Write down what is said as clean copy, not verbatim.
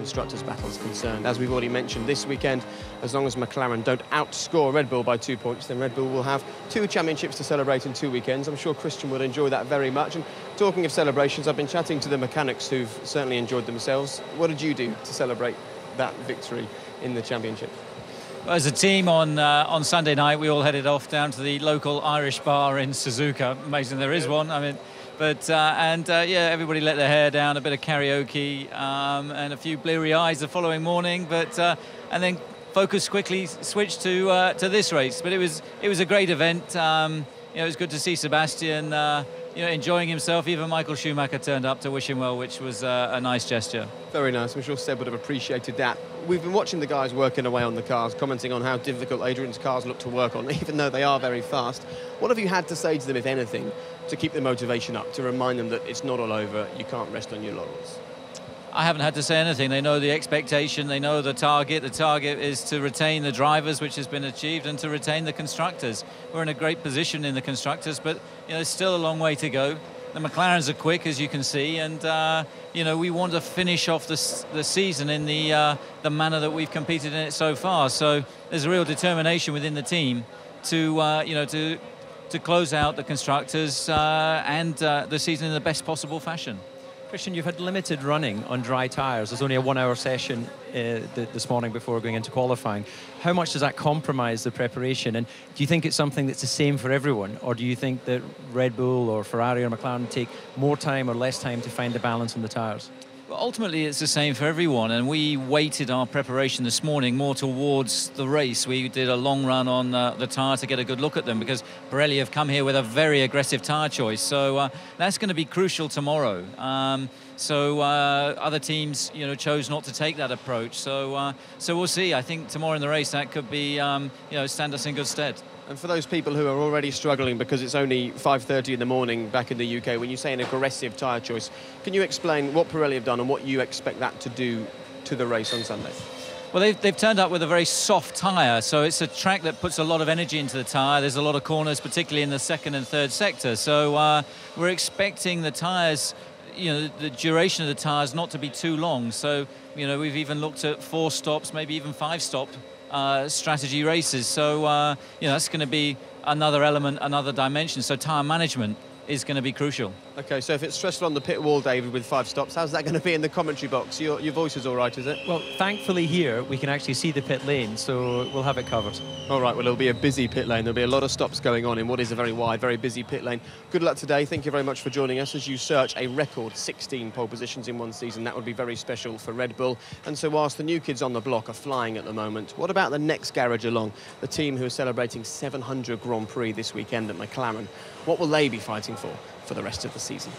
Constructors' battle is concerned. As we've already mentioned, this weekend, as long as McLaren don't outscore Red Bull by 2 points, then Red Bull will have 2 championships to celebrate in 2 weekends. I'm sure Christian would enjoy that very much. And talking of celebrations, I've been chatting to the mechanics who've certainly enjoyed themselves. What did you do to celebrate that victory in the championship? Well, as a team on Sunday night, we all headed off down to the local Irish bar in Suzuka. Amazing there is one. I mean, but yeah, everybody let their hair down, a bit of karaoke, and a few bleary eyes the following morning. But and then focus quickly switched to this race. But it was a great event. It was good to see Sebastian enjoying himself. Even Michael Schumacher turned up to wish him well, which was a nice gesture. Very nice. I'm sure Seb would have appreciated that. We've been watching the guys working away on the cars, commenting on how difficult Adrian's cars look to work on, even though they are very fast. What have you had to say to them, if anything, to keep the motivation up, to remind them that it's not all over, you can't rest on your laurels? I haven't had to say anything. They know the expectation, they know the target. The target is to retain the drivers, which has been achieved, and to retain the constructors. We're in a great position in the constructors, but there's still a long way to go. The McLarens are quick, as you can see, and we want to finish off the season in the manner that we've competed in it so far. So there's a real determination within the team to close out the constructors and the season in the best possible fashion. Christian, you've had limited running on dry tyres. There's only a 1 hour session this morning before going into qualifying. How much does that compromise the preparation? And do you think it's something that's the same for everyone? Or do you think that Red Bull or Ferrari or McLaren take more time or less time to find the balance on the tyres? Well, ultimately, it's the same for everyone, and we weighted our preparation this morning more towards the race. We did a long run on the tyre to get a good look at them, because Pirelli have come here with a very aggressive tyre choice. So that's going to be crucial tomorrow. Other teams, chose not to take that approach. So we'll see. I think tomorrow in the race that could be, stand us in good stead. And for those people who are already struggling because it's only 5:30 in the morning back in the UK, when you say an aggressive tyre choice, can you explain what Pirelli have done and what you expect that to do to the race on Sunday? Well, they've turned up with a very soft tyre, so it's a track that puts a lot of energy into the tyre. There's a lot of corners, particularly in the second and third sector. So we're expecting the tyres, the duration of the tyres not to be too long. So, we've even looked at 4 stops, maybe even 5-stop strategy races. So, that's going to be another element, another dimension. So tyre management is going to be crucial. OK, so if it's stressful on the pit wall, David, with 5 stops, how's that going to be in the commentary box? Your voice is all right, is it? Well, thankfully here we can actually see the pit lane, so we'll have it covered. All right, well, it'll be a busy pit lane. There'll be a lot of stops going on in what is a very wide, very busy pit lane. Good luck today. Thank you very much for joining us as you search a record 16 pole positions in one season. That would be very special for Red Bull. And so whilst the new kids on the block are flying at the moment, what about the next garage along, the team who are celebrating 700 Grand Prix this weekend at McLaren? What will they be fighting for the rest of the season?